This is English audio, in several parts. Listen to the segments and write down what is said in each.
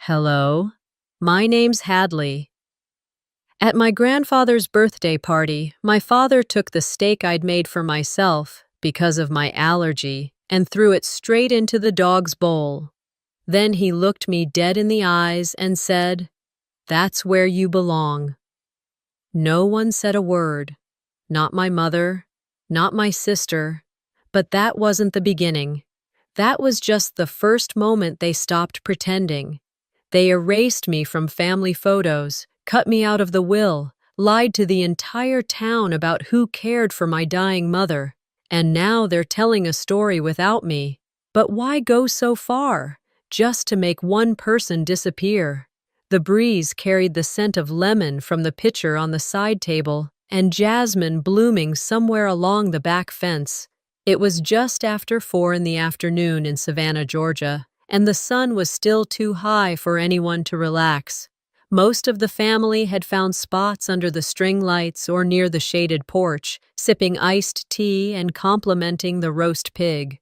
Hello, my name's Hadley. At my grandfather's birthday party, my father took the steak I'd made for myself because of my allergy and threw it straight into the dog's bowl. Then he looked me dead in the eyes and said, "That's where you belong." No one said a word. Not my mother, not my sister. But that wasn't the beginning. That was just the first moment they stopped pretending. They erased me from family photos, cut me out of the will, lied to the entire town about who cared for my dying mother, and now they're telling a story without me. But why go so far? Just to make one person disappear. The breeze carried the scent of lemon from the pitcher on the side table and jasmine blooming somewhere along the back fence. It was just after 4 in the afternoon in Savannah, Georgia, and the sun was still too high for anyone to relax. Most of the family had found spots under the string lights or near the shaded porch, sipping iced tea and complimenting the roast pig.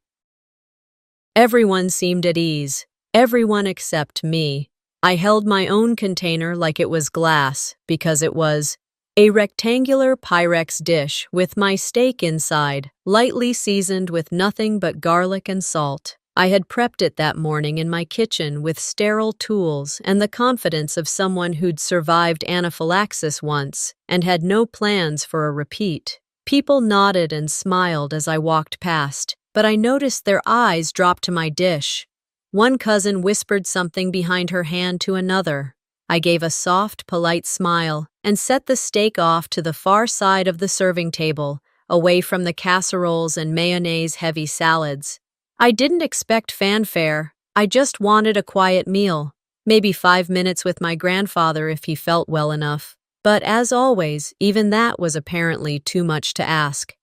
Everyone seemed at ease, everyone except me. I held my own container like it was glass, because it was a rectangular Pyrex dish with my steak inside, lightly seasoned with nothing but garlic and salt. I had prepped it that morning in my kitchen with sterile tools and the confidence of someone who'd survived anaphylaxis once and had no plans for a repeat. People nodded and smiled as I walked past, but I noticed their eyes drop to my dish. One cousin whispered something behind her hand to another. I gave a soft, polite smile and set the steak off to the far side of the serving table, away from the casseroles and mayonnaise-heavy salads. I didn't expect fanfare. I just wanted a quiet meal, maybe 5 minutes with my grandfather if he felt well enough. But as always, even that was apparently too much to ask.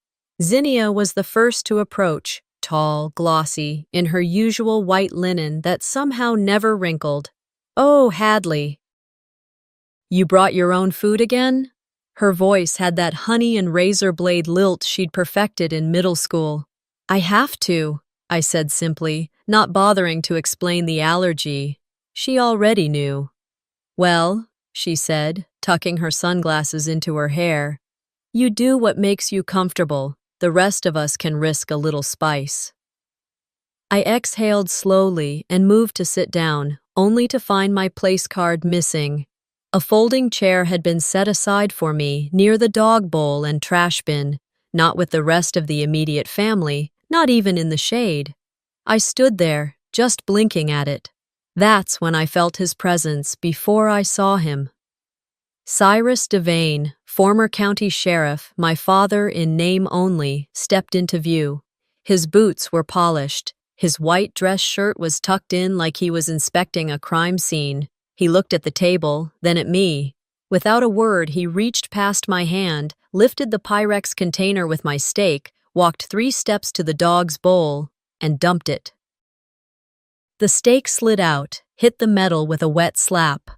Zinnia was the first to approach, tall, glossy, in her usual white linen that somehow never wrinkled. "Oh, Hadley. You brought your own food again?" Her voice had that honey and razor blade lilt she'd perfected in middle school. "I have to," I said simply, not bothering to explain the allergy. She already knew. "Well," she said, tucking her sunglasses into her hair, "you do what makes you comfortable. The rest of us can risk a little spice." I exhaled slowly and moved to sit down, only to find my place card missing. A folding chair had been set aside for me near the dog bowl and trash bin, not with the rest of the immediate family, not even in the shade. I stood there, just blinking at it. That's when I felt his presence before I saw him. Cyrus Devane, former county sheriff, my father in name only, stepped into view. His boots were polished. His white dress shirt was tucked in like he was inspecting a crime scene. He looked at the table, then at me. Without a word, he reached past my hand, lifted the Pyrex container with my steak, walked 3 steps to the dog's bowl, and dumped it. The steak slid out, hit the metal with a wet slap.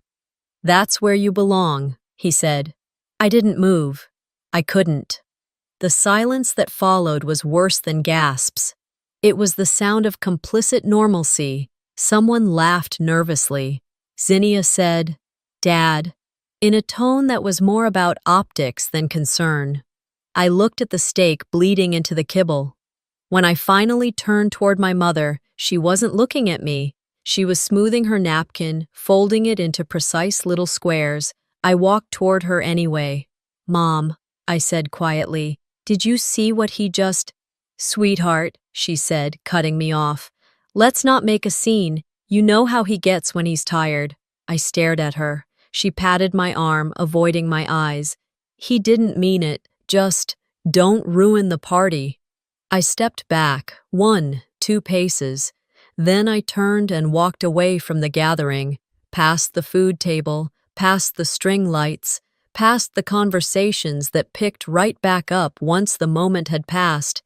"That's where you belong," he said. I didn't move. I couldn't. The silence that followed was worse than gasps. It was the sound of complicit normalcy. Someone laughed nervously. Zinnia said, "Dad," in a tone that was more about optics than concern. I looked at the steak bleeding into the kibble. When I finally turned toward my mother, she wasn't looking at me. She was smoothing her napkin, folding it into precise little squares. I walked toward her anyway. "Mom," I said quietly, "did you see what he just—" "Sweetheart," she said, cutting me off. "Let's not make a scene. You know how he gets when he's tired." I stared at her. She patted my arm, avoiding my eyes. "He didn't mean it. Just don't ruin the party." I stepped back, 1, 2 paces. Then I turned and walked away from the gathering, past the food table, past the string lights, past the conversations that picked right back up once the moment had passed.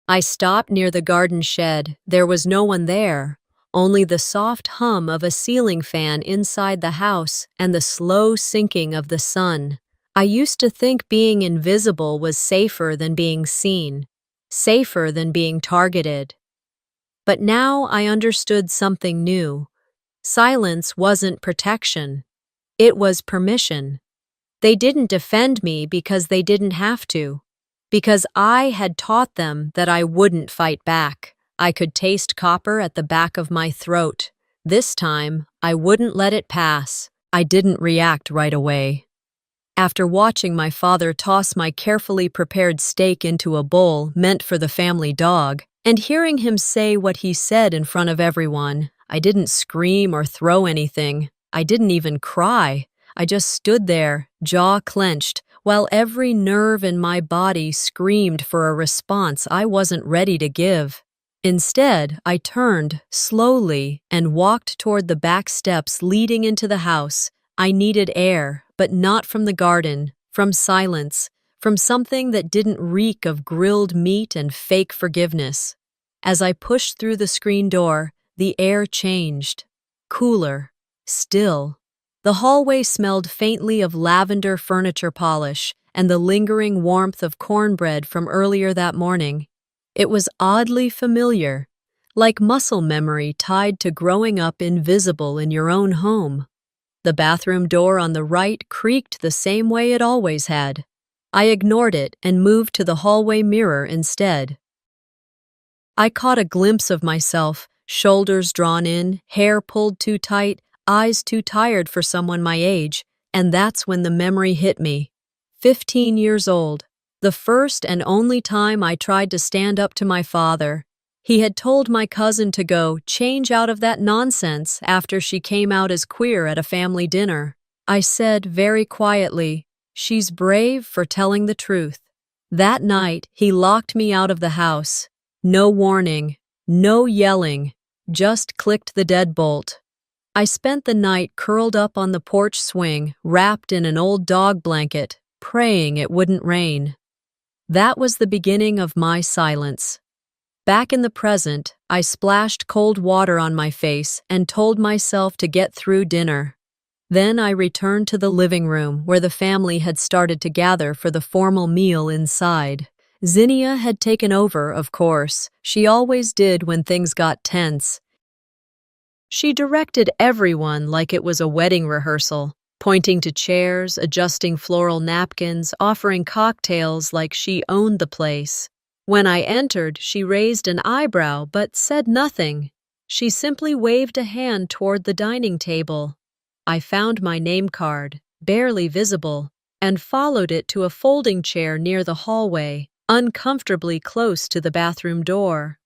I stopped near the garden shed. There was no one there, only the soft hum of a ceiling fan inside the house and the slow sinking of the sun. I used to think being invisible was safer than being seen, safer than being targeted. But now I understood something new. Silence wasn't protection. It was permission. They didn't defend me because they didn't have to. Because I had taught them that I wouldn't fight back. I could taste copper at the back of my throat. This time, I wouldn't let it pass. I didn't react right away. After watching my father toss my carefully prepared steak into a bowl meant for the family dog, and hearing him say what he said in front of everyone, I didn't scream or throw anything. I didn't even cry. I just stood there, jaw clenched, while every nerve in my body screamed for a response I wasn't ready to give. Instead, I turned, slowly, and walked toward the back steps leading into the house. I needed air, but not from the garden, from silence, from something that didn't reek of grilled meat and fake forgiveness. As I pushed through the screen door, the air changed. Cooler. Still. The hallway smelled faintly of lavender furniture polish and the lingering warmth of cornbread from earlier that morning. It was oddly familiar, like muscle memory tied to growing up invisible in your own home. The bathroom door on the right creaked the same way it always had. I ignored it and moved to the hallway mirror instead. I caught a glimpse of myself, shoulders drawn in, hair pulled too tight, eyes too tired for someone my age, and that's when the memory hit me. 15 years old, the first and only time I tried to stand up to my father. He had told my cousin to go change out of that nonsense after she came out as queer at a family dinner. I said very quietly, "She's brave for telling the truth." That night, he locked me out of the house. No warning, no yelling, just clicked the deadbolt. I spent the night curled up on the porch swing, wrapped in an old dog blanket, praying it wouldn't rain. That was the beginning of my silence. Back in the present, I splashed cold water on my face and told myself to get through dinner. Then I returned to the living room where the family had started to gather for the formal meal inside. Zinnia had taken over, of course. She always did when things got tense. She directed everyone like it was a wedding rehearsal, pointing to chairs, adjusting floral napkins, offering cocktails like she owned the place. When I entered, she raised an eyebrow but said nothing. She simply waved a hand toward the dining table. I found my name card, barely visible, and followed it to a folding chair near the hallway, uncomfortably close to the bathroom door.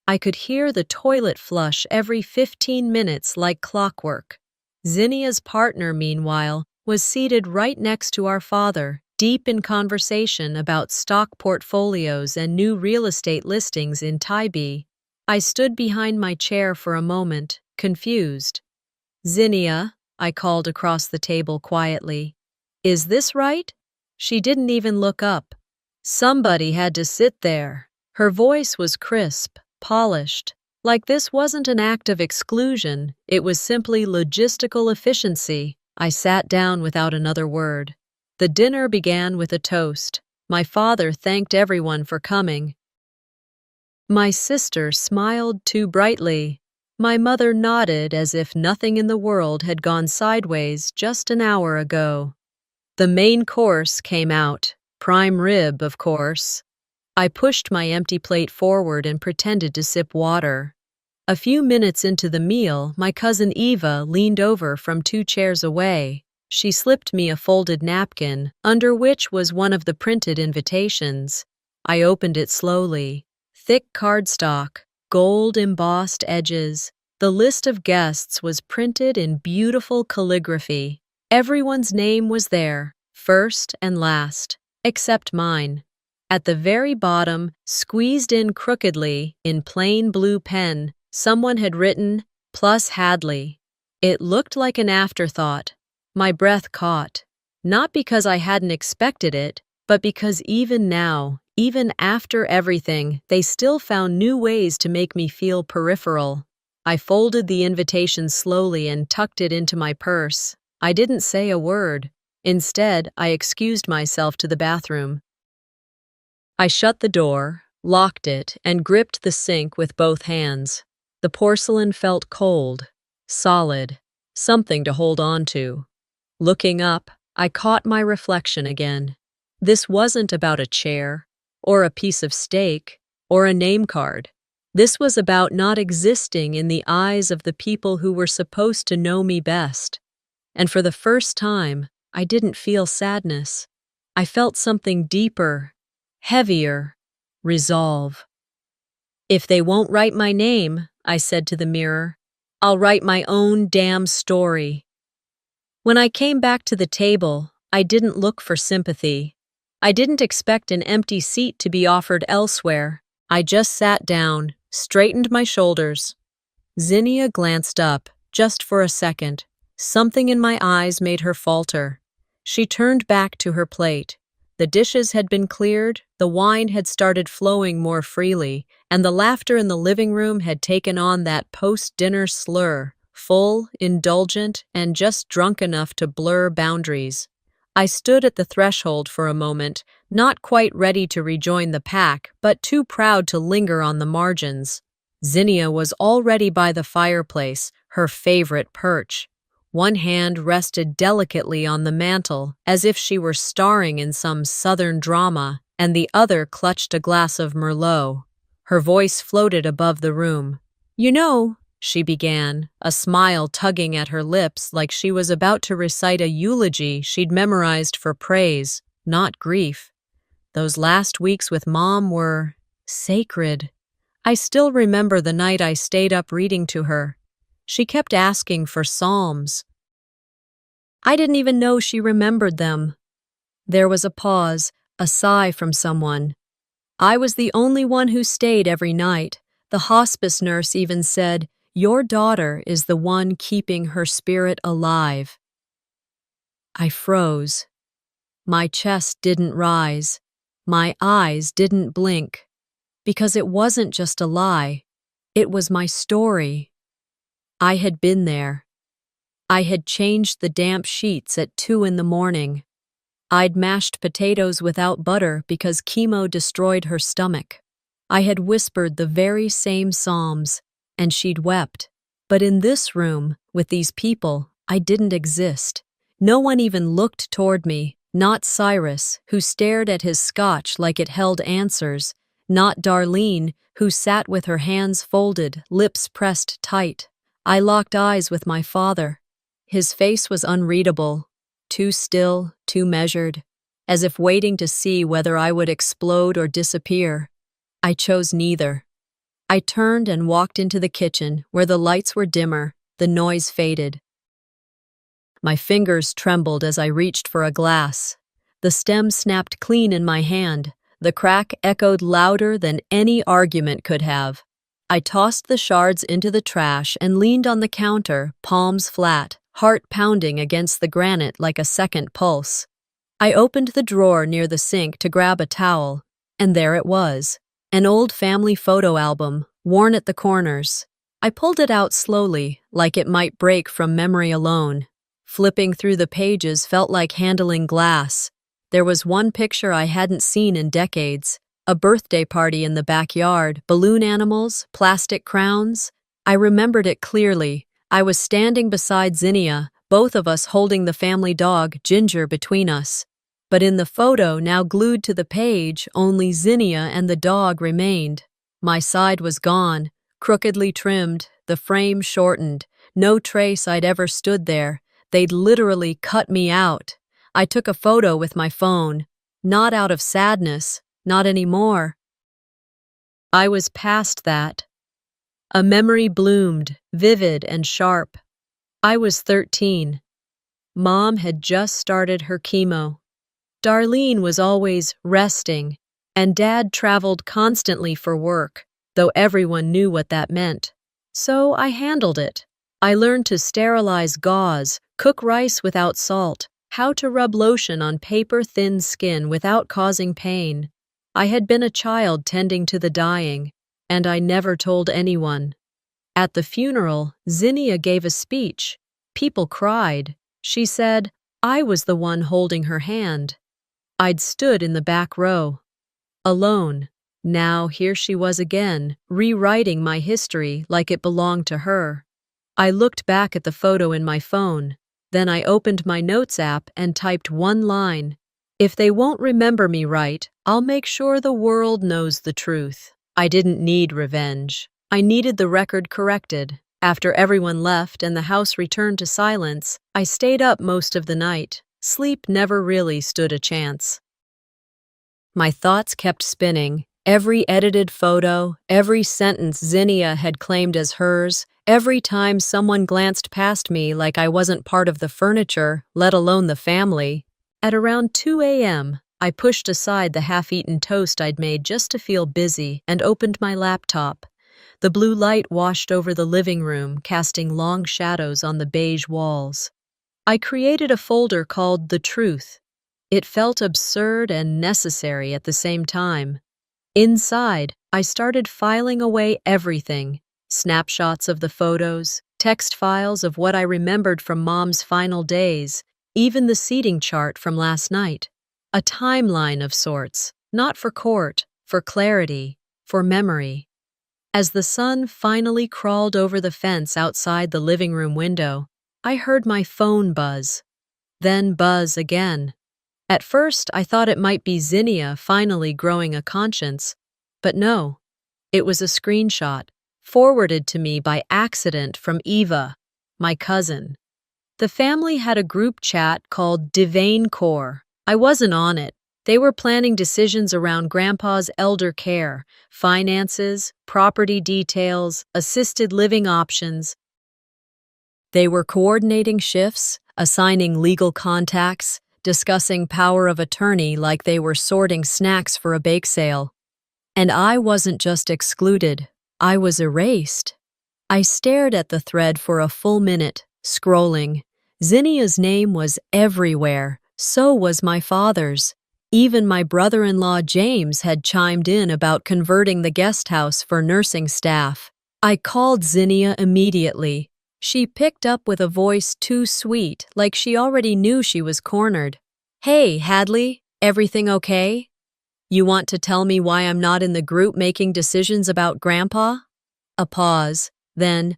I could hear the toilet flush every 15 minutes like clockwork. Zinnia's partner, meanwhile, was seated right next to our father, deep in conversation about stock portfolios and new real estate listings in Tybee. I stood behind my chair for a moment, confused. "Zinnia," I called across the table quietly. "Is this right?" She didn't even look up. Somebody had to sit there. Her voice was crisp, polished. Like this wasn't an act of exclusion, it was simply logistical efficiency. I sat down without another word. The dinner began with a toast. My father thanked everyone for coming. My sister smiled too brightly. My mother nodded as if nothing in the world had gone sideways just an hour ago. The main course came out. Prime rib, of course. I pushed my empty plate forward and pretended to sip water. A few minutes into the meal, my cousin Eva leaned over from 2 chairs away. She slipped me a folded napkin, under which was one of the printed invitations. I opened it slowly. Thick cardstock, gold-embossed edges. The list of guests was printed in beautiful calligraphy. Everyone's name was there, first and last, except mine. At the very bottom, squeezed in crookedly, in plain blue pen, someone had written, "Plus Hadley." It looked like an afterthought. My breath caught. Not because I hadn't expected it, but because even now, even after everything, they still found new ways to make me feel peripheral. I folded the invitation slowly and tucked it into my purse. I didn't say a word. Instead, I excused myself to the bathroom. I shut the door, locked it, and gripped the sink with both hands. The porcelain felt cold. solid, something to hold on to. Looking up, I caught my reflection again. This wasn't about a chair, or a piece of steak, or a name card. This was about not existing in the eyes of the people who were supposed to know me best. And for the first time, I didn't feel sadness. I felt something deeper, heavier, resolve. If they won't write my name, I said to the mirror, I'll write my own damn story. When I came back to the table, I didn't look for sympathy. I didn't expect an empty seat to be offered elsewhere. I just sat down, straightened my shoulders. Zinnia glanced up, just for a second. Something in my eyes made her falter. She turned back to her plate. The dishes had been cleared, the wine had started flowing more freely, and the laughter in the living room had taken on that post-dinner slur, full, indulgent, and just drunk enough to blur boundaries. I stood at the threshold for a moment, not quite ready to rejoin the pack, but too proud to linger on the margins. Zinnia was already by the fireplace, her favorite perch. One hand rested delicately on the mantel, as if she were starring in some southern drama, and the other clutched a glass of Merlot. Her voice floated above the room. "You know," she began, a smile tugging at her lips like she was about to recite a eulogy she'd memorized for praise, not grief. "Those last weeks with Mom were sacred. I still remember the night I stayed up reading to her. She kept asking for psalms. I didn't even know she remembered them." There was a pause, a sigh from someone. "I was the only one who stayed every night. The hospice nurse even said, 'Your daughter is the one keeping her spirit alive.'" I froze. My chest didn't rise. My eyes didn't blink. Because it wasn't just a lie. It was my story. I had been there. I had changed the damp sheets at 2 in the morning. I'd mashed potatoes without butter because chemo destroyed her stomach. I had whispered the very same psalms, and she'd wept. But in this room, with these people, I didn't exist. No one even looked toward me, not Cyrus, who stared at his scotch like it held answers, not Darlene, who sat with her hands folded, lips pressed tight. I locked eyes with my father. His face was unreadable, too still, too measured, as if waiting to see whether I would explode or disappear. I chose neither. I turned and walked into the kitchen, where the lights were dimmer, the noise faded. My fingers trembled as I reached for a glass. The stem snapped clean in my hand. The crack echoed louder than any argument could have. I tossed the shards into the trash and leaned on the counter, palms flat, heart pounding against the granite like a second pulse. I opened the drawer near the sink to grab a towel, and there it was, an old family photo album, worn at the corners. I pulled it out slowly, like it might break from memory alone. Flipping through the pages felt like handling glass. There was one picture I hadn't seen in decades. A birthday party in the backyard, balloon animals, plastic crowns. I remembered it clearly. I was standing beside Zinnia, both of us holding the family dog, Ginger, between us. But in the photo, now glued to the page, only Zinnia and the dog remained. My side was gone, crookedly trimmed, the frame shortened. No trace I'd ever stood there. They'd literally cut me out. I took a photo with my phone. Not out of sadness. Not anymore. I was past that. A memory bloomed, vivid and sharp. I was 13. Mom had just started her chemo. Darlene was always resting, and Dad traveled constantly for work, though everyone knew what that meant. So I handled it. I learned to sterilize gauze, cook rice without salt, how to rub lotion on paper-thin skin without causing pain. I had been a child tending to the dying, and I never told anyone. At the funeral, Zinnia gave a speech. People cried. She said, I was the one holding her hand. I'd stood in the back row, alone. Now here she was again, rewriting my history like it belonged to her. I looked back at the photo in my phone. Then I opened my notes app and typed one line. If they won't remember me right, I'll make sure the world knows the truth. I didn't need revenge. I needed the record corrected. After everyone left and the house returned to silence, I stayed up most of the night. Sleep never really stood a chance. My thoughts kept spinning. Every edited photo, every sentence Zinnia had claimed as hers, every time someone glanced past me like I wasn't part of the furniture, let alone the family. At around 2 a.m., I pushed aside the half-eaten toast I'd made just to feel busy and opened my laptop. The blue light washed over the living room, casting long shadows on the beige walls. I created a folder called The Truth. It felt absurd and necessary at the same time. Inside, I started filing away everything: snapshots of the photos, text files of what I remembered from Mom's final days, even the seating chart from last night. A timeline of sorts, not for court, for clarity, for memory. As the sun finally crawled over the fence outside the living room window, I heard my phone buzz. Then buzz again. At first, I thought it might be Zinnia finally growing a conscience, but no. It was a screenshot, forwarded to me by accident from Eva, my cousin. The family had a group chat called Divane Core. I wasn't on it. They were planning decisions around Grandpa's elder care, finances, property details, assisted living options. They were coordinating shifts, assigning legal contacts, discussing power of attorney like they were sorting snacks for a bake sale. And I wasn't just excluded, I was erased. I stared at the thread for a full minute, scrolling. Zinnia's name was everywhere, so was my father's. Even my brother-in-law James had chimed in about converting the guest house for nursing staff. I called Zinnia immediately. She picked up with a voice too sweet, like she already knew she was cornered. "Hey, Hadley, everything okay? You want to tell me why I'm not in the group making decisions about Grandpa?" A pause, then,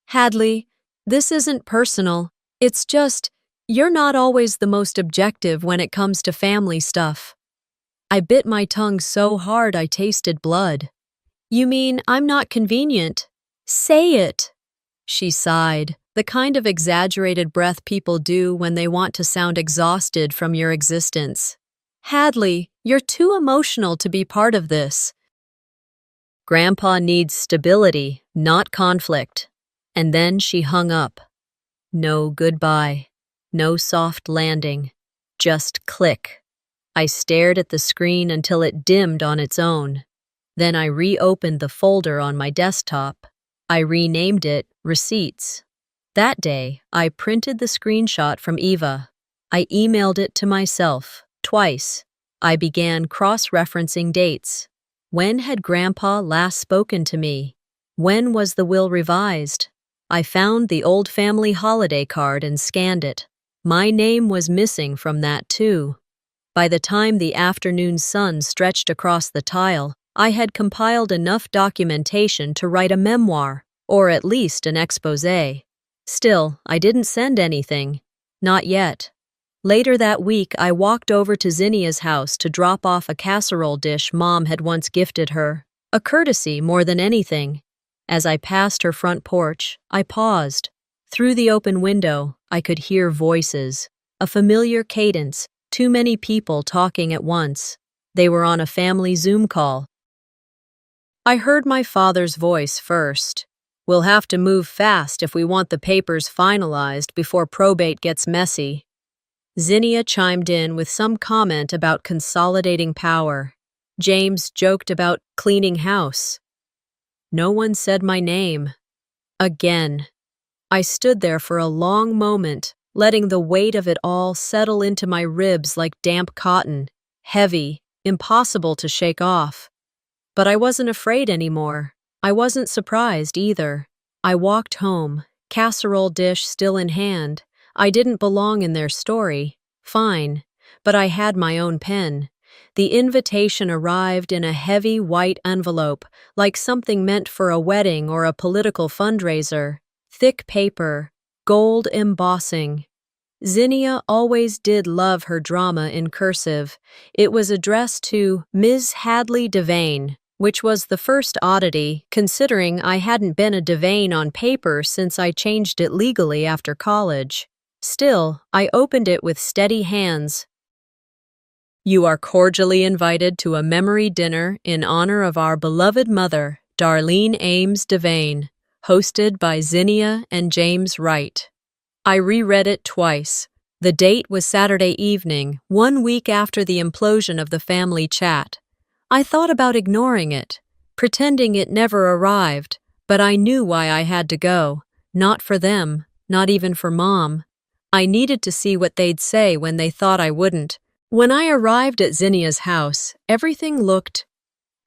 "Hadley, this isn't personal. It's just, you're not always the most objective when it comes to family stuff." I bit my tongue so hard I tasted blood. "You mean I'm not convenient? Say it." She sighed, the kind of exaggerated breath people do when they want to sound exhausted from your existence. "Hadley, you're too emotional to be part of this. Grandpa needs stability, not conflict." And then she hung up. No goodbye. No soft landing, just click. I stared at the screen until it dimmed on its own. Then I reopened the folder on my desktop. I renamed it Receipts. That day, I printed the screenshot from Eva. I emailed it to myself, twice. I began cross-referencing dates. When had Grandpa last spoken to me? When was the will revised? I found the old family holiday card and scanned it. My name was missing from that too. By the time the afternoon sun stretched across the tile, I had compiled enough documentation to write a memoir, or at least an exposé. Still, I didn't send anything. Not yet. Later that week, I walked over to Zinnia's house to drop off a casserole dish Mom had once gifted her. A courtesy more than anything. As I passed her front porch, I paused. Through the open window, I could hear voices. A familiar cadence, too many people talking at once. They were on a family Zoom call. I heard my father's voice first. "We'll have to move fast if we want the papers finalized before probate gets messy." Zinnia chimed in with some comment about consolidating power. James joked about cleaning house. No one said my name. Again. I stood there for a long moment, letting the weight of it all settle into my ribs like damp cotton, heavy, impossible to shake off. But I wasn't afraid anymore. I wasn't surprised either. I walked home, casserole dish still in hand. I didn't belong in their story. Fine. But I had my own pen. The invitation arrived in a heavy white envelope, like something meant for a wedding or a political fundraiser. thick paper, gold embossing. Zinnia always did love her drama in cursive. It was addressed to Ms. Hadley Devane, which was the first oddity, considering I hadn't been a Devane on paper since I changed it legally after college. Still, I opened it with steady hands. You are cordially invited to a memory dinner in honor of our beloved mother, Darlene Ames Devane, hosted by Zinnia and James Wright. I reread it twice. The date was Saturday evening, 1 week after the implosion of the family chat. I thought about ignoring it, pretending it never arrived, but I knew why I had to go. Not for them, not even for Mom. I needed to see what they'd say when they thought I wouldn't. When I arrived at Zinnia's house, everything looked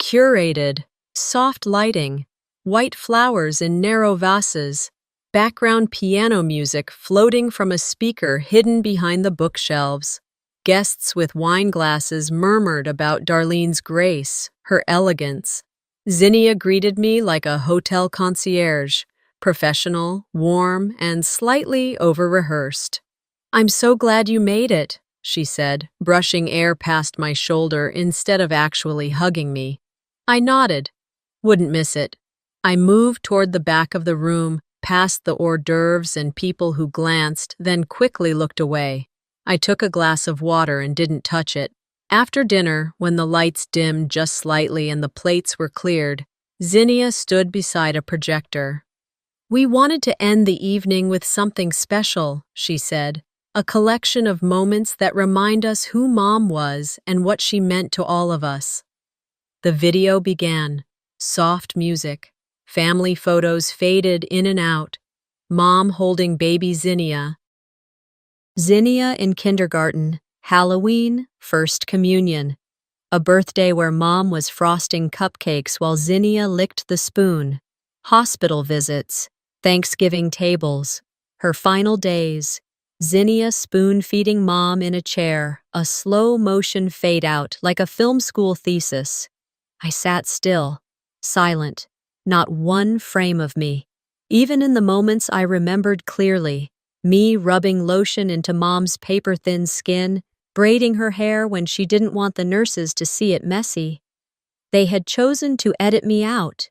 curated, soft lighting, white flowers in narrow vases, background piano music floating from a speaker hidden behind the bookshelves. Guests with wine glasses murmured about Darlene's grace, her elegance. Zinnia greeted me like a hotel concierge, professional, warm, and slightly over-rehearsed. "I'm so glad you made it," she said, brushing air past my shoulder instead of actually hugging me. I nodded. Wouldn't miss it. I moved toward the back of the room, past the hors d'oeuvres and people who glanced, then quickly looked away. I took a glass of water and didn't touch it. After dinner, when the lights dimmed just slightly and the plates were cleared, Zinnia stood beside a projector. "We wanted to end the evening with something special," she said, "a collection of moments that remind us who Mom was and what she meant to all of us." The video began. Soft music. Family photos faded in and out. Mom holding baby Zinnia. Zinnia in kindergarten, Halloween, First Communion. A birthday where Mom was frosting cupcakes while Zinnia licked the spoon. Hospital visits, Thanksgiving tables. Her final days. Zinnia spoon-feeding Mom in a chair, a slow-motion fade-out like a film school thesis. I sat still, silent, not one frame of me. Even in the moments I remembered clearly, me rubbing lotion into Mom's paper-thin skin, braiding her hair when she didn't want the nurses to see it messy. They had chosen to edit me out.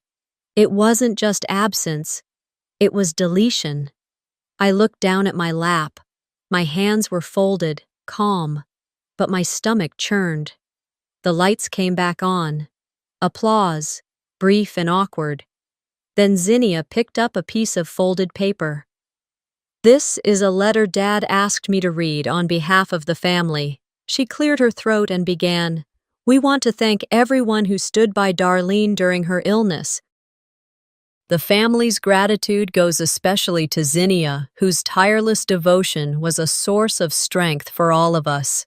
It wasn't just absence, it was deletion. I looked down at my lap. My hands were folded, calm, but my stomach churned. The lights came back on. Applause, brief and awkward. Then Zinnia picked up a piece of folded paper. "This is a letter Dad asked me to read on behalf of the family." She cleared her throat and began, "We want to thank everyone who stood by Darlene during her illness. The family's gratitude goes especially to Zinnia, whose tireless devotion was a source of strength for all of us."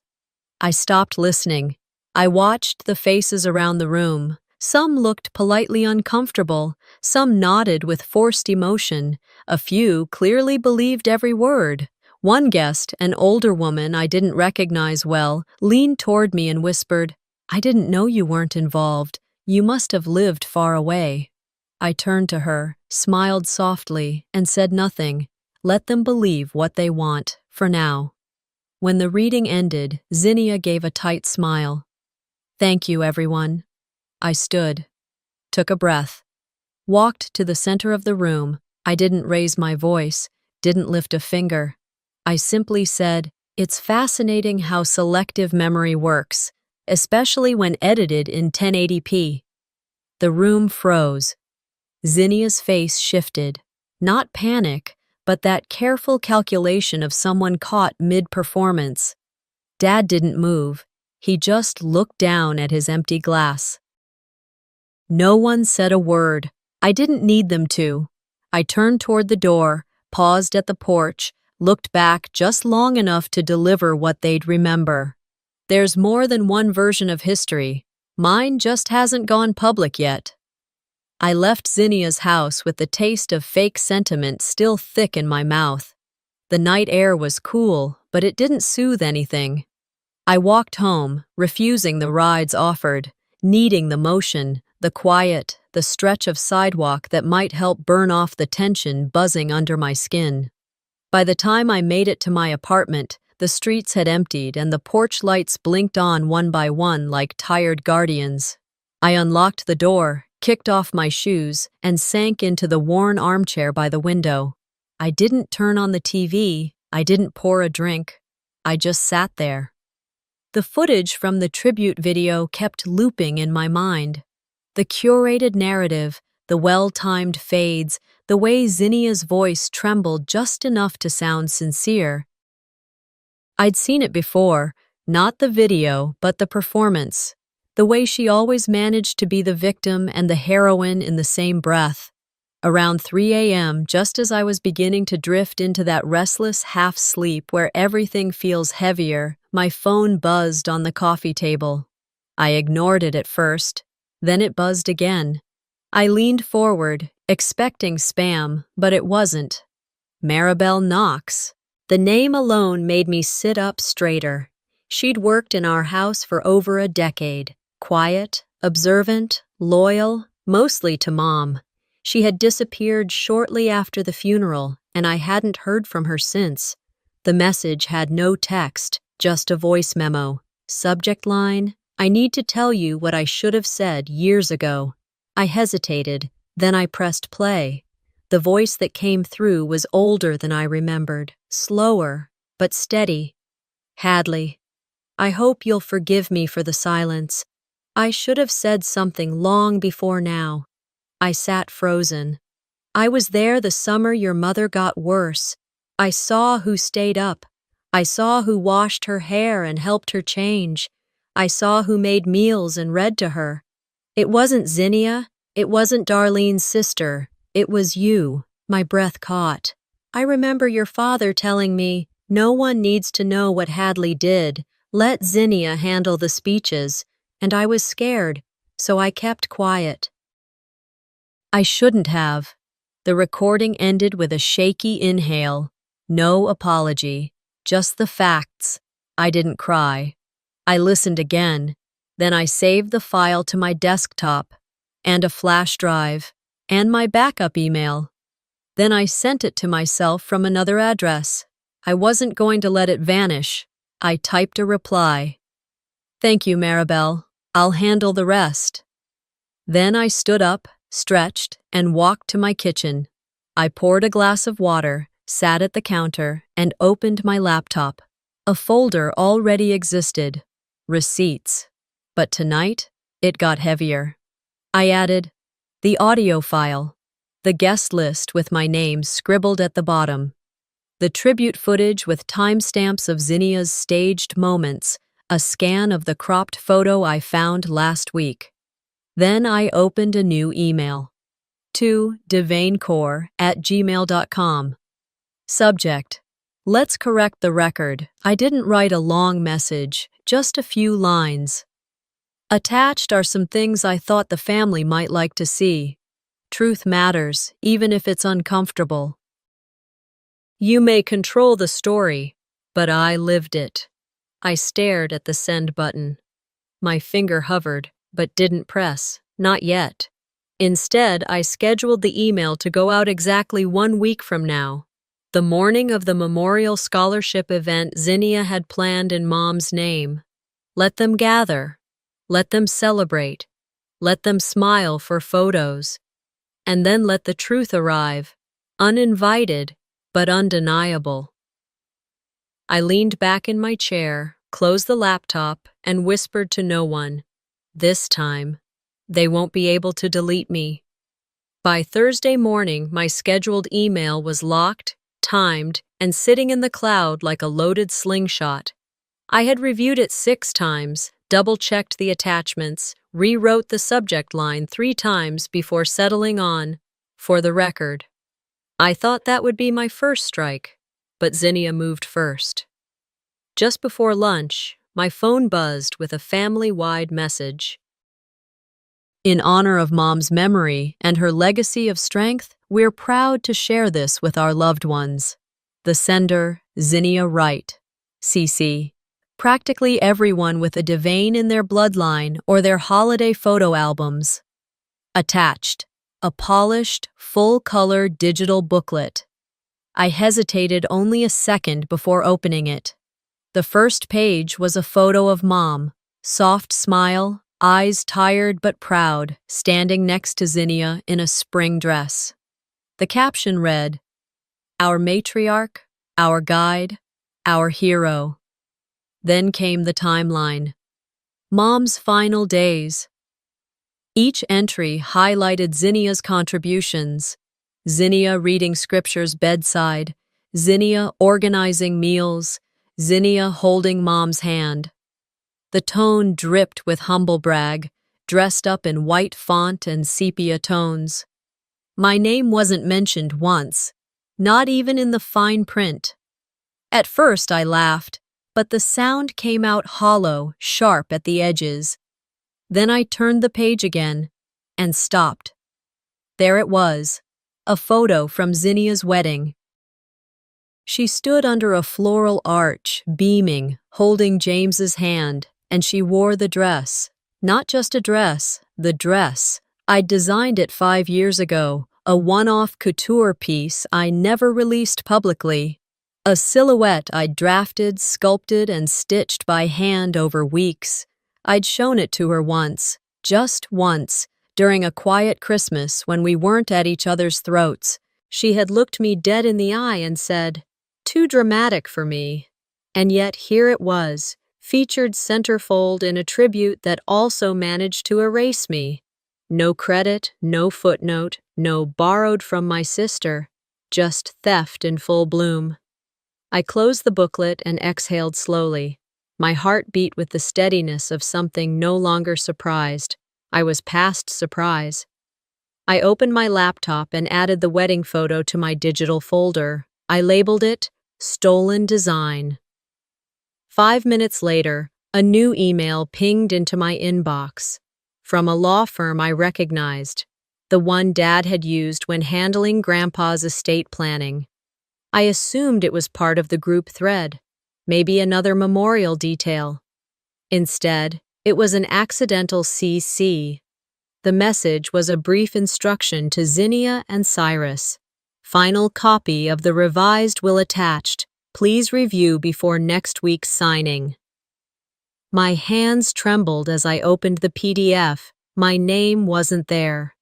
I stopped listening. I watched the faces around the room. Some looked politely uncomfortable, some nodded with forced emotion, a few clearly believed every word. One guest, an older woman I didn't recognize well, leaned toward me and whispered, "I didn't know you weren't involved. You must have lived far away." I turned to her, smiled softly, and said nothing. Let them believe what they want, for now. When the reading ended, Zinnia gave a tight smile. "Thank you, everyone." I stood, took a breath, walked to the center of the room. I didn't raise my voice, didn't lift a finger. I simply said, "It's fascinating how selective memory works, especially when edited in 1080p. The room froze. Zinnia's face shifted. Not panic, but that careful calculation of someone caught mid-performance. Dad didn't move. He just looked down at his empty glass. No one said a word. I didn't need them to. I turned toward the door, paused at the porch, looked back just long enough to deliver what they'd remember. There's more than one version of history. Mine just hasn't gone public yet. I left Zinnia's house with the taste of fake sentiment still thick in my mouth. The night air was cool, but it didn't soothe anything. I walked home, refusing the rides offered, needing the motion, the quiet, the stretch of sidewalk that might help burn off the tension buzzing under my skin. By the time I made it to my apartment, the streets had emptied and the porch lights blinked on one by one like tired guardians. I unlocked the door, kicked off my shoes, and sank into the worn armchair by the window. I didn't turn on the TV, I didn't pour a drink. I just sat there. The footage from the tribute video kept looping in my mind. The curated narrative, the well-timed fades, the way Zinnia's voice trembled just enough to sound sincere. I'd seen it before, not the video, but the performance. The way she always managed to be the victim and the heroine in the same breath. Around 3 a.m., just as I was beginning to drift into that restless half-sleep where everything feels heavier, my phone buzzed on the coffee table. I ignored it at first, then it buzzed again. I leaned forward, expecting spam, but it wasn't. Maribel Knox. The name alone made me sit up straighter. She'd worked in our house for over a decade. Quiet, observant, loyal, mostly to Mom. She had disappeared shortly after the funeral, and I hadn't heard from her since. The message had no text, just a voice memo. Subject line, "I need to tell you what I should have said years ago." I hesitated, then I pressed play. The voice that came through was older than I remembered, slower, but steady. "Hadley, I hope you'll forgive me for the silence. I should have said something long before now." I sat frozen. "I was there the summer your mother got worse. I saw who stayed up. I saw who washed her hair and helped her change. I saw who made meals and read to her. It wasn't Zinnia. It wasn't Darlene's sister. It was you." My breath caught. "I remember your father telling me, 'No one needs to know what Hadley did. Let Zinnia handle the speeches.' And I was scared, so I kept quiet." I shouldn't have. The recording ended with a shaky inhale. No apology, just the facts. I didn't cry. I listened again. Then I saved the file to my desktop, and a flash drive, and my backup email. Then I sent it to myself from another address. I wasn't going to let it vanish. I typed a reply. "Thank you, Maribel. I'll handle the rest." Then I stood up, stretched, and walked to my kitchen. I poured a glass of water, sat at the counter, and opened my laptop. A folder already existed. Receipts. But tonight, it got heavier. I added the audio file, the guest list with my name scribbled at the bottom, the tribute footage with timestamps of Zinnia's staged moments, a scan of the cropped photo I found last week. Then I opened a new email. To devaincore@gmail.com. Subject: Let's correct the record. I didn't write a long message, just a few lines. Attached are some things I thought the family might like to see. Truth matters, even if it's uncomfortable. You may control the story, but I lived it. I stared at the send button. My finger hovered, but didn't press, not yet. Instead, I scheduled the email to go out exactly 1 week from now, the morning of the memorial scholarship event Zinnia had planned in Mom's name. Let them gather. Let them celebrate. Let them smile for photos. And then let the truth arrive, uninvited, but undeniable. I leaned back in my chair, closed the laptop, and whispered to no one. This time, they won't be able to delete me. By Thursday morning, my scheduled email was locked, timed, and sitting in the cloud like a loaded slingshot. I had reviewed it 6 times, double-checked the attachments, rewrote the subject line 3 times before settling on, "For the record." I thought that would be my first strike, but Zinnia moved first. Just before lunch, my phone buzzed with a family-wide message. In honor of Mom's memory and her legacy of strength, we're proud to share this with our loved ones. The sender, Zinnia Wright, CC. Practically everyone with a Devane in their bloodline or their holiday photo albums. Attached, a polished, full-color digital booklet. I hesitated only a second before opening it. The first page was a photo of Mom, soft smile, eyes tired but proud, standing next to Zinnia in a spring dress. The caption read, "Our matriarch, our guide, our hero." Then came the timeline. Mom's final days. Each entry highlighted Zinnia's contributions. Zinnia reading scriptures bedside, Zinnia organizing meals, Zinnia holding Mom's hand. The tone dripped with humble brag, dressed up in white font and sepia tones. My name wasn't mentioned once, not even in the fine print. At first I laughed, but the sound came out hollow, sharp at the edges. Then I turned the page again and stopped. There it was, a photo from Zinnia's wedding. She stood under a floral arch, beaming, holding James's hand, and she wore the dress. Not just a dress, the dress. I'd designed it 5 years ago, a one-off couture piece I never released publicly. A silhouette I'd drafted, sculpted, and stitched by hand over weeks. I'd shown it to her once, just once, during a quiet Christmas when we weren't at each other's throats. She had looked me dead in the eye and said, "Too dramatic for me." And yet here it was, featured centerfold in a tribute that also managed to erase me. No credit, no footnote, no borrowed from my sister, just theft in full bloom. I closed the booklet and exhaled slowly. My heart beat with the steadiness of something no longer surprised. I was past surprise. I opened my laptop and added the wedding photo to my digital folder. I labeled it Stolen Design. 5 minutes later, a new email pinged into my inbox. From a law firm I recognized, the one Dad had used when handling Grandpa's estate planning. I assumed it was part of the group thread, maybe another memorial detail. Instead, it was an accidental CC. The message was a brief instruction to Zinnia and Cyrus. Final copy of the revised will attached. Please review before next week's signing. My hands trembled as I opened the PDF. My name wasn't there.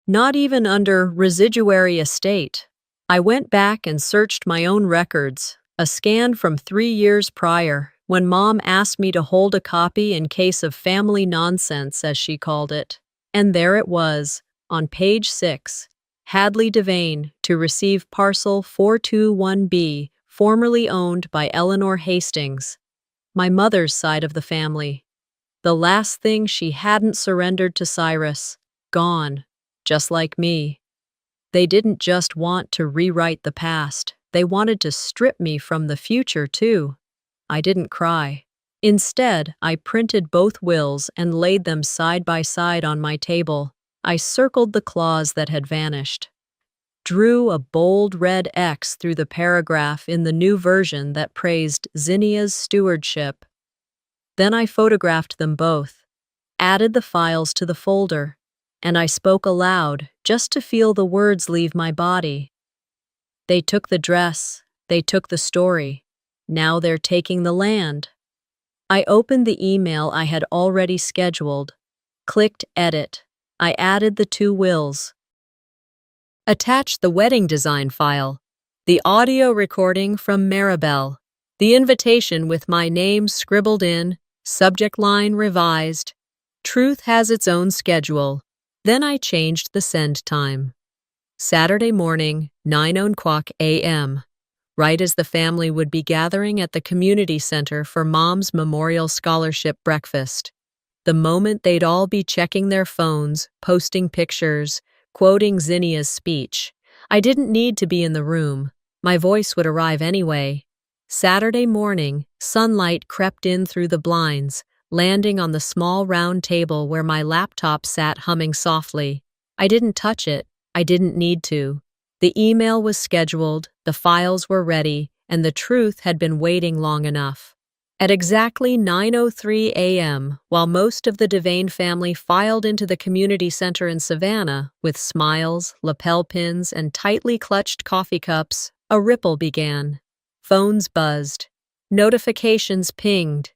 Not even under residuary estate. I went back and searched my own records, a scan from 3 years prior, when Mom asked me to hold a copy in case of family nonsense, as she called it. And there it was, on page 6, Hadley Devane, to receive parcel 421B, formerly owned by Eleanor Hastings, my mother's side of the family. The last thing she hadn't surrendered to Cyrus, gone, just like me. They didn't just want to rewrite the past, they wanted to strip me from the future too. I didn't cry. Instead, I printed both wills and laid them side by side on my table. I circled the clause that had vanished, drew a bold red X through the paragraph in the new version that praised Zinnia's stewardship. Then I photographed them both, added the files to the folder, and I spoke aloud just to feel the words leave my body. They took the dress, they took the story. Now they're taking the land. I opened the email I had already scheduled, clicked edit. I added the 2 wills. Attached the wedding design file, the audio recording from Maribel, the invitation with my name scribbled in, subject line revised. Truth has its own schedule. Then I changed the send time. Saturday morning, 9:00 a.m., right as the family would be gathering at the community center for Mom's Memorial Scholarship breakfast. The moment they'd all be checking their phones, posting pictures, quoting Zinnia's speech. I didn't need to be in the room. My voice would arrive anyway. Saturday morning, sunlight crept in through the blinds, landing on the small round table where my laptop sat humming softly. I didn't touch it. I didn't need to. The email was scheduled, the files were ready, and the truth had been waiting long enough. At exactly 9:03 a.m., while most of the Devane family filed into the community center in Savannah with smiles, lapel pins, and tightly clutched coffee cups, a ripple began. Phones buzzed. Notifications pinged.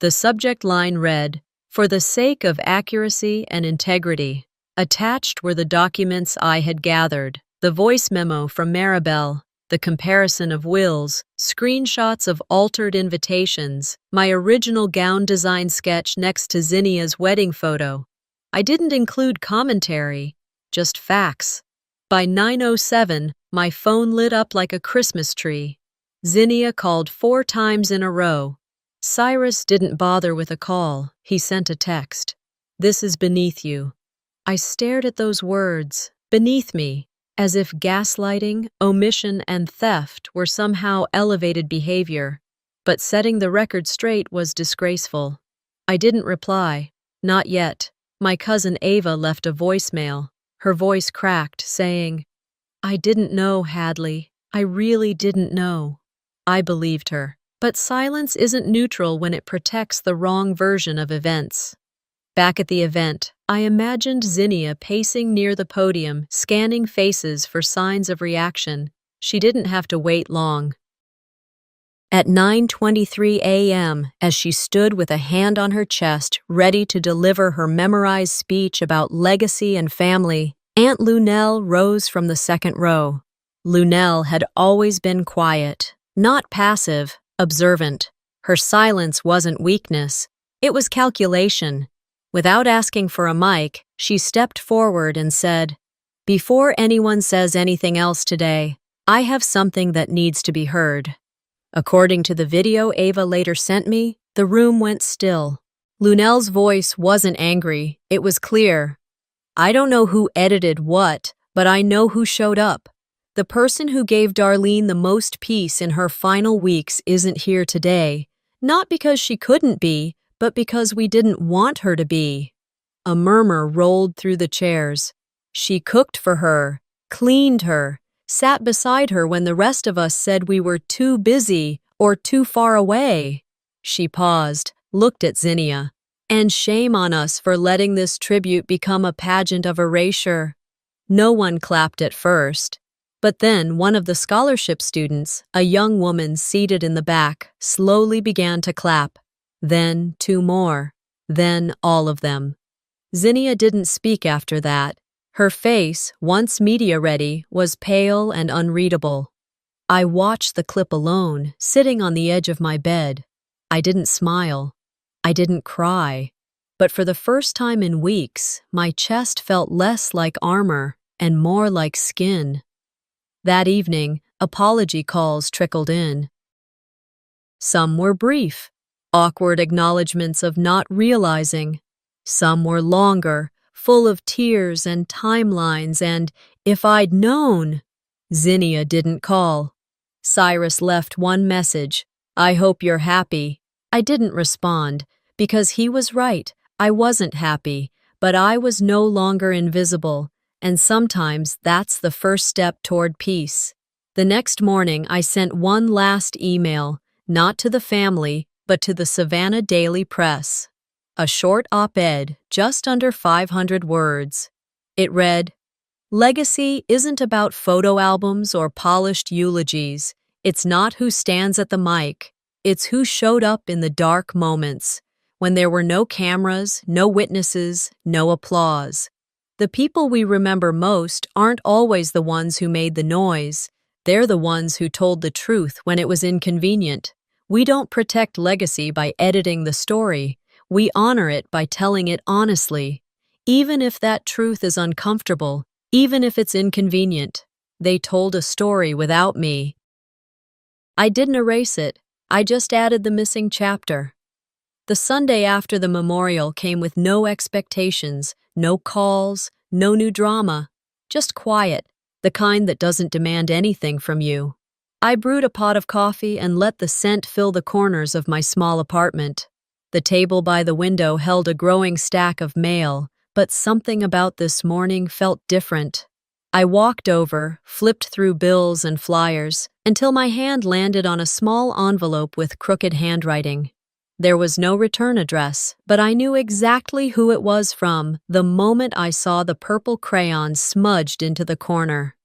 The subject line read, "For the sake of accuracy and integrity." Attached were the documents I had gathered, the voice memo from Maribel, the comparison of wills, screenshots of altered invitations, my original gown design sketch next to Zinnia's wedding photo. I didn't include commentary, just facts. By 9:07, my phone lit up like a Christmas tree. Zinnia called 4 times in a row. Cyrus didn't bother with a call, he sent a text. "This is beneath you." I stared at those words, beneath me, as if gaslighting, omission, and theft were somehow elevated behavior. But setting the record straight was disgraceful. I didn't reply. Not yet. My cousin Ava left a voicemail. Her voice cracked, saying, "I didn't know, Hadley. I really didn't know." I believed her. But silence isn't neutral when it protects the wrong version of events. Back at the event, I imagined Zinnia pacing near the podium, scanning faces for signs of reaction. She didn't have to wait long. At 9:23 a.m., as she stood with a hand on her chest, ready to deliver her memorized speech about legacy and family, Aunt Lunel rose from the second row. Lunel had always been quiet, not passive, observant. Her silence wasn't weakness, it was calculation. Without asking for a mic, she stepped forward and said, "Before anyone says anything else today, I have something that needs to be heard." According to the video Ava later sent me, the room went still. Lunel's voice wasn't angry, it was clear. "I don't know who edited what, but I know who showed up. The person who gave Darlene the most peace in her final weeks isn't here today, not because she couldn't be, but because we didn't want her to be." A murmur rolled through the chairs. "She cooked for her, cleaned her, sat beside her when the rest of us said we were too busy or too far away." She paused, looked at Zinnia. "And shame on us for letting this tribute become a pageant of erasure." No one clapped at first. But then one of the scholarship students, a young woman seated in the back, slowly began to clap. Then 2 more. Then all of them. Zinnia didn't speak after that. Her face, once media-ready, was pale and unreadable. I watched the clip alone, sitting on the edge of my bed. I didn't smile. I didn't cry. But for the first time in weeks, my chest felt less like armor and more like skin. That evening, apology calls trickled in. Some were brief, awkward acknowledgments of not realizing. Some were longer, full of tears and timelines and, "If I'd known." Zinnia didn't call. Cyrus left one message, "I hope you're happy." I didn't respond, because he was right. I wasn't happy, but I was no longer invisible, and sometimes that's the first step toward peace. The next morning, I sent one last email, not to the family, but to the Savannah Daily Press. A short op-ed, just under 500 words. It read, "Legacy isn't about photo albums or polished eulogies. It's not who stands at the mic. It's who showed up in the dark moments, when there were no cameras, no witnesses, no applause. The people we remember most aren't always the ones who made the noise. They're the ones who told the truth when it was inconvenient. We don't protect legacy by editing the story. We honor it by telling it honestly. Even if that truth is uncomfortable, even if it's inconvenient. They told a story without me. I didn't erase it. I just added the missing chapter." The Sunday after the memorial came with no expectations, no calls, no new drama. Just quiet, the kind that doesn't demand anything from you. I brewed a pot of coffee and let the scent fill the corners of my small apartment. The table by the window held a growing stack of mail, but something about this morning felt different. I walked over, flipped through bills and flyers, until my hand landed on a small envelope with crooked handwriting. There was no return address, but I knew exactly who it was from the moment I saw the purple crayon smudged into the corner.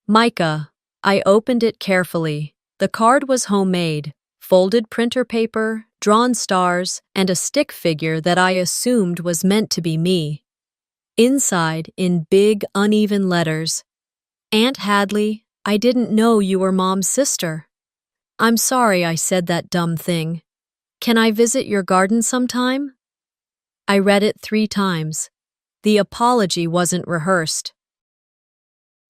Micah. I opened it carefully. The card was homemade, folded printer paper, drawn stars, and a stick figure that I assumed was meant to be me. Inside, in big, uneven letters, "Aunt Hadley, I didn't know you were Mom's sister. I'm sorry I said that dumb thing. Can I visit your garden sometime?" I read it 3 times. The apology wasn't rehearsed.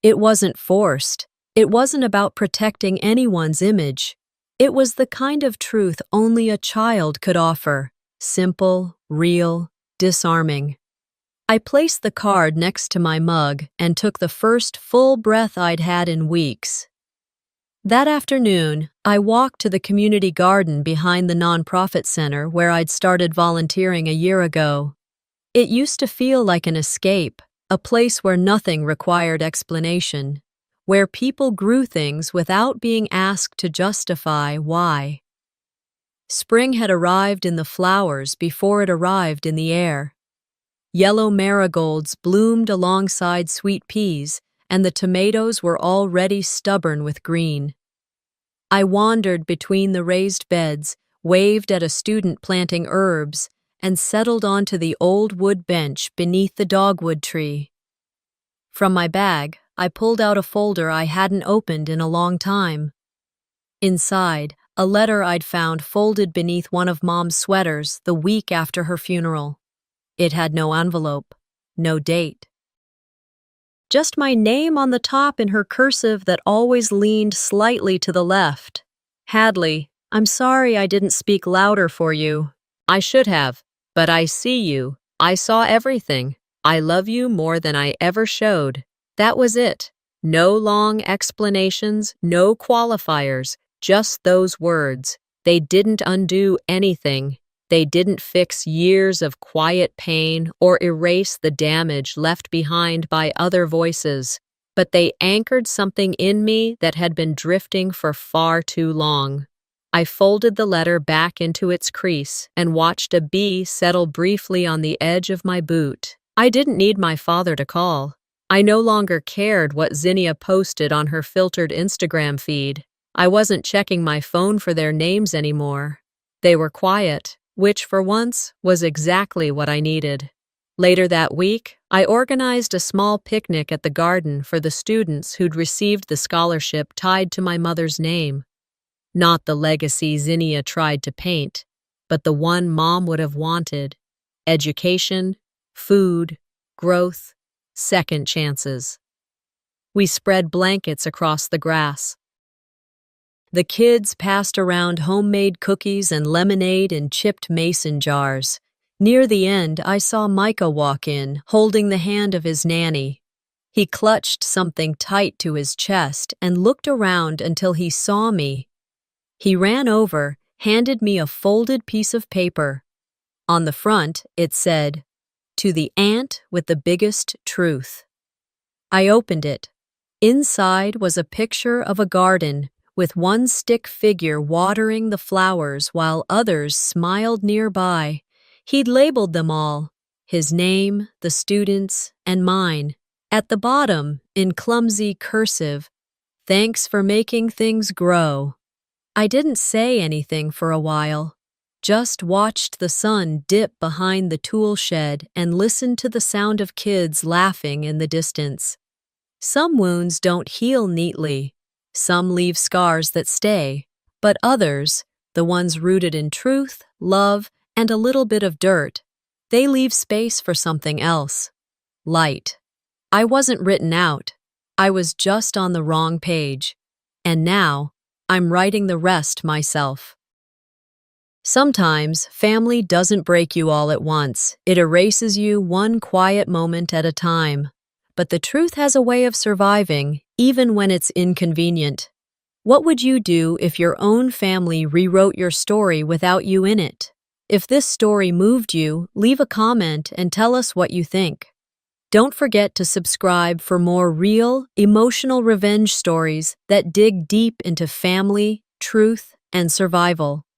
It wasn't forced. It wasn't about protecting anyone's image. It was the kind of truth only a child could offer. Simple, real, disarming. I placed the card next to my mug and took the first full breath I'd had in weeks. That afternoon, I walked to the community garden behind the nonprofit center where I'd started volunteering a year ago. It used to feel like an escape, a place where nothing required explanation, where people grew things without being asked to justify why. Spring had arrived in the flowers before it arrived in the air. Yellow marigolds bloomed alongside sweet peas, and the tomatoes were already stubborn with green. I wandered between the raised beds, waved at a student planting herbs, and settled onto the old wood bench beneath the dogwood tree. From my bag, I pulled out a folder I hadn't opened in a long time. Inside, a letter I'd found folded beneath one of Mom's sweaters the week after her funeral. It had no envelope, no date. Just my name on the top in her cursive that always leaned slightly to the left. "Hadley, I'm sorry I didn't speak louder for you. I should have, but I see you. I saw everything. I love you more than I ever showed." That was it. No long explanations, no qualifiers, just those words. They didn't undo anything. They didn't fix years of quiet pain or erase the damage left behind by other voices, but they anchored something in me that had been drifting for far too long. I folded the letter back into its crease and watched a bee settle briefly on the edge of my boot. I didn't need my father to call. I no longer cared what Zinnia posted on her filtered Instagram feed. I wasn't checking my phone for their names anymore. They were quiet, which for once was exactly what I needed. Later that week, I organized a small picnic at the garden for the students who'd received the scholarship tied to my mother's name. Not the legacy Zinnia tried to paint, but the one Mom would have wanted: education, food, growth, second chances. We spread blankets across the grass. The kids passed around homemade cookies and lemonade in chipped mason jars. Near the end, I saw Micah walk in, holding the hand of his nanny. He clutched something tight to his chest and looked around until he saw me. He ran over, handed me a folded piece of paper. On the front, it said, "To the aunt with the biggest truth." I opened it. Inside was a picture of a garden, with one stick figure watering the flowers while others smiled nearby. He'd labeled them all: his name, the students, and mine. At the bottom, in clumsy cursive, "Thanks for making things grow." I didn't say anything for a while, just watched the sun dip behind the tool shed and listened to the sound of kids laughing in the distance. Some wounds don't heal neatly. Some leave scars that stay, but others, the ones rooted in truth, love, and a little bit of dirt, they leave space for something else. Light. I wasn't written out. I was just on the wrong page. And now, I'm writing the rest myself. Sometimes, family doesn't break you all at once. It erases you one quiet moment at a time. But the truth has a way of surviving, even when it's inconvenient. What would you do if your own family rewrote your story without you in it? If this story moved you, leave a comment and tell us what you think. Don't forget to subscribe for more real, emotional revenge stories that dig deep into family, truth, and survival.